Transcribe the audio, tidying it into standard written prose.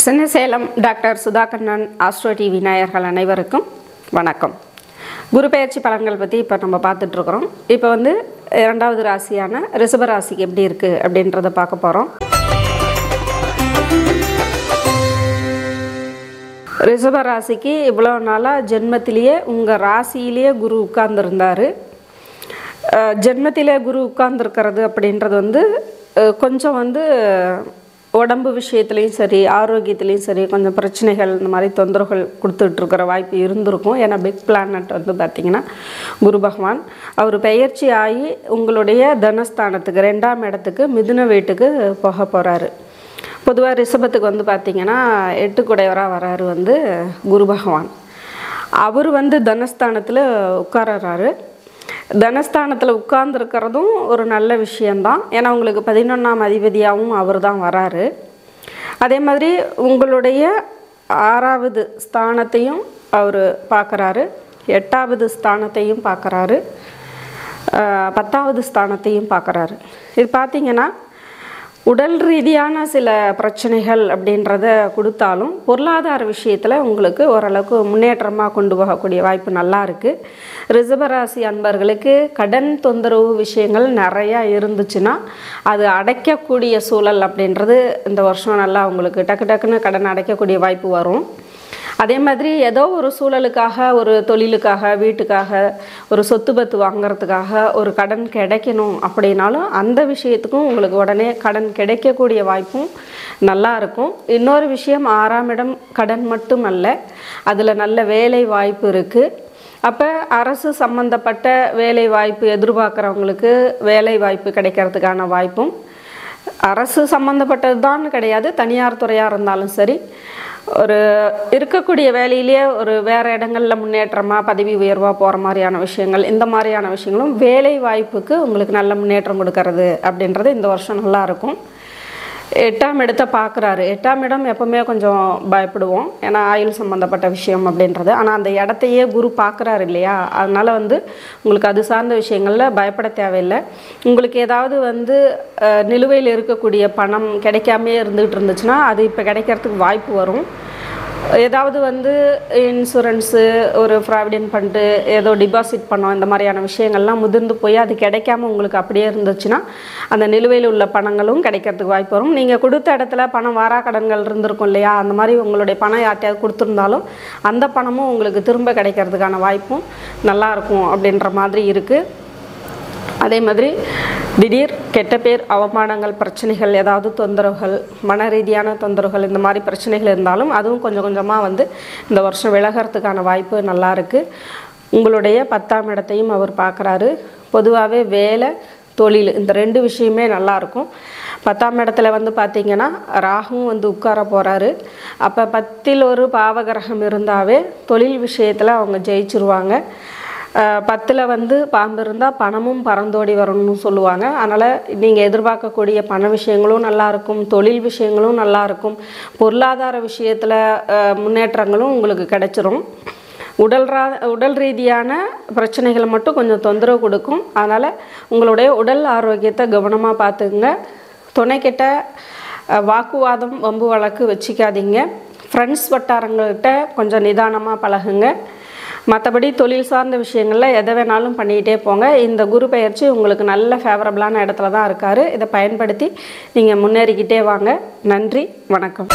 Chinnasalem doctor சுதாகண்ணன் astro TV நேயர்கள் அனைவருக்கும் வணக்கம். குரு பெயர்ச்சி பலன்கள் பற்றி இப்போ நம்ம பார்த்துட்ருக்குறோம். இப்போ இரண்டாவது ராசியான ரிஷப ராசிக்கு எப்படி இருக்குது அப்படின்றத பார்க்க போகிறோம். ரிஷப ராசிக்கு இவ்வளோ நாளாக ஜென்மத்திலேயே உங்கள் ராசியிலேயே குரு உட்கார்ந்துருந்தார். ஜென்மத்திலே குரு உட்கார்ந்துருக்கிறது அப்படின்றது கொஞ்சம் உடம்பு விஷயத்துலேயும் சரி, ஆரோக்கியத்துலேயும் சரி, கொஞ்சம் பிரச்சனைகள் இந்த மாதிரி தொந்தரவுகள் கொடுத்துட்ருக்கிற வாய்ப்பு இருந்திருக்கும். ஏன்னா பிக் பிளானட் பார்த்திங்கன்னா குரு பகவான் அவர் பெயர்ச்சி ஆகி உங்களுடைய தனஸ்தானத்துக்கு 2ஆம் இடத்துக்கு மிதுன வீட்டுக்கு போக போகிறாரு. பொதுவாக ரிஷபத்துக்கு பார்த்திங்கன்னா 8 குடையவராக வராரு குரு பகவான். அவர் தனஸ்தானத்தில் உட்கார்றாரு. தனஸ்தானத்தில் உட்கார்ந்துருக்கிறதும் ஒரு நல்ல விஷயந்தான். ஏன்னா உங்களுக்கு 11ஆம் அதிபதியாகவும் அவர் தான் வராரு. அதே மாதிரி உங்களுடைய 6வது ஸ்தானத்தையும் அவர் பார்க்குறாரு, 8வது ஸ்தானத்தையும் பார்க்குறாரு, 10வது ஸ்தானத்தையும் பார்க்குறாரு. இது பார்த்திங்கன்னா உடல் ரீதியான சில பிரச்சனைகள் அப்படின்றத கொடுத்தாலும் பொருளாதார விஷயத்தில் உங்களுக்கு ஓரளவுக்கு முன்னேற்றமாக கொண்டு போகக்கூடிய வாய்ப்பு நல்லா இருக்குது. ரிஷபராசி அன்பர்களுக்கு கடன் தொந்தரவு விஷயங்கள் நிறையா இருந்துச்சுன்னா அது அடைக்கக்கூடிய சூழல் அப்படின்றது இந்த வருஷம் நல்லா உங்களுக்கு டக்குன்னு கடன் அடைக்கக்கூடிய வாய்ப்பு வரும். அதே மாதிரி ஏதோ ஒரு சூழலுக்காக, ஒரு தொழிலுக்காக, வீட்டுக்காக, ஒரு சொத்து பத்து வாங்கிறதுக்காக ஒரு கடன் கிடைக்கணும் அப்படின்னாலும் அந்த விஷயத்துக்கும் உங்களுக்கு உடனே கடன் கிடைக்கக்கூடிய வாய்ப்பும் நல்லா இருக்கும். இன்னொரு விஷயம், 6ஆம் இடம் கடன் மட்டும் அல்ல, அதில் நல்ல வேலை வாய்ப்பு இருக்குது. அப்போ அரசு சம்மந்தப்பட்ட வேலை வாய்ப்பு எதிர்பார்க்குறவங்களுக்கு வேலை வாய்ப்பு கிடைக்கிறதுக்கான வாய்ப்பும், அரசு சம்மந்தப்பட்டது தான் கிடையாது, தனியார் துறையாக இருந்தாலும் சரி, ஒரு இருக்கக்கூடிய வேலையிலேயே ஒரு வேறு இடங்களில் முன்னேற்றமாக பதவி உயர்வாக போகிற மாதிரியான விஷயங்கள், இந்த மாதிரியான விஷயங்களும் வேலை வாய்ப்புக்கு உங்களுக்கு நல்ல முன்னேற்றம் கொடுக்கறது அப்படின்றது இந்த வருஷம் நல்லாயிருக்கும். 8ஆம் இடத்தை பார்க்குறாரு. 8ஆம் இடம் எப்போவுமே கொஞ்சம் பயப்படுவோம், ஏன்னா ஆயுள் சம்மந்தப்பட்ட விஷயம் அப்படின்றது. ஆனால் அந்த இடத்தையே குரு பார்க்குறாரு இல்லையா, அதனால் உங்களுக்கு அது சார்ந்த விஷயங்களில் பயப்பட தேவையில்லை. உங்களுக்கு ஏதாவது நிலுவையில் இருக்கக்கூடிய பணம் கிடைக்காமே இருந்துகிட்டு இருந்துச்சுன்னா அது இப்போ கிடைக்கிறதுக்கு வாய்ப்பு வரும். ஏதாவது இன்சூரன்ஸு, ஒரு ப்ராவிடென்ட் ஃபண்டு, ஏதோ டிபாசிட் பண்ணோம், இந்த மாதிரியான விஷயங்கள்லாம் முதிர்ந்து போய் அது கிடைக்காம உங்களுக்கு அப்படியே இருந்துச்சுன்னா அந்த நிலுவையில் உள்ள பணங்களும் கிடைக்கிறதுக்கு வாய்ப்பு வரும். நீங்கள் கொடுத்த இடத்துல பணம் வாரா கடன்கள் இருந்திருக்கும் இல்லையா, அந்த மாதிரி உங்களுடைய பணம் யார்ட்டையாவது கொடுத்துருந்தாலும் அந்த பணமும் உங்களுக்கு திரும்ப கிடைக்கிறதுக்கான வாய்ப்பும் நல்லாயிருக்கும் அப்படின்ற மாதிரி இருக்குது. அதே மாதிரி திடீர் கெட்ட பேர், அவமானங்கள், பிரச்சனைகள், ஏதாவது தொந்தரவுகள், மன ரீதியான தொந்தரவுகள், இந்த மாதிரி பிரச்சனைகள் இருந்தாலும் அதுவும் கொஞ்சம் கொஞ்சமாக இந்த வருஷம் விலகிறதுக்கான வாய்ப்பு நல்லா இருக்குது. உங்களுடைய 10ஆம் இடத்தையும் அவர் பார்க்குறாரு. பொதுவாகவே வேலை, தொழில், இந்த 2 விஷயமே நல்லாயிருக்கும். 10ஆம் இடத்துல பார்த்திங்கன்னா ராகுவும் உட்கார போகிறாரு. அப்போ 10ல் ஒரு பாவகிரகம் இருந்தாவே தொழில் விஷயத்தில் அவங்க ஜெயிச்சிருவாங்க. 10ல் பாம்பு இருந்தால் பணமும் பறந்தோடி வரணும்னு சொல்லுவாங்க. அதனால் நீங்கள் எதிர்பார்க்கக்கூடிய பண விஷயங்களும் நல்லாயிருக்கும், தொழில் விஷயங்களும் நல்லாயிருக்கும், பொருளாதார விஷயத்தில் முன்னேற்றங்களும் உங்களுக்கு கிடைச்சிரும். உடல் ரீதியான பிரச்சனைகளை மட்டும் கொஞ்சம் தொந்தரவு கொடுக்கும். அதனால் உங்களுடைய உடல் ஆரோக்கியத்தை கவனமாக பார்த்துக்குங்க. துணைக்கிட்ட வாக்குவாதம், வம்பு வழக்கு வச்சுக்காதீங்க. ஃப்ரெண்ட்ஸ் வட்டாரங்கள்கிட்ட கொஞ்சம் நிதானமாக பழகுங்க. மற்றபடி தொழில் சார்ந்த விஷயங்களில் எதை வேணாலும் பண்ணிக்கிட்டே போங்க. இந்த குரு பெயர்ச்சி உங்களுக்கு நல்ல ஃபேவரபிளான இடத்துல தான் இருக்கார். இதை பயன்படுத்தி நீங்கள் முன்னேறிக்கிட்டே வாங்க. நன்றி, வணக்கம்.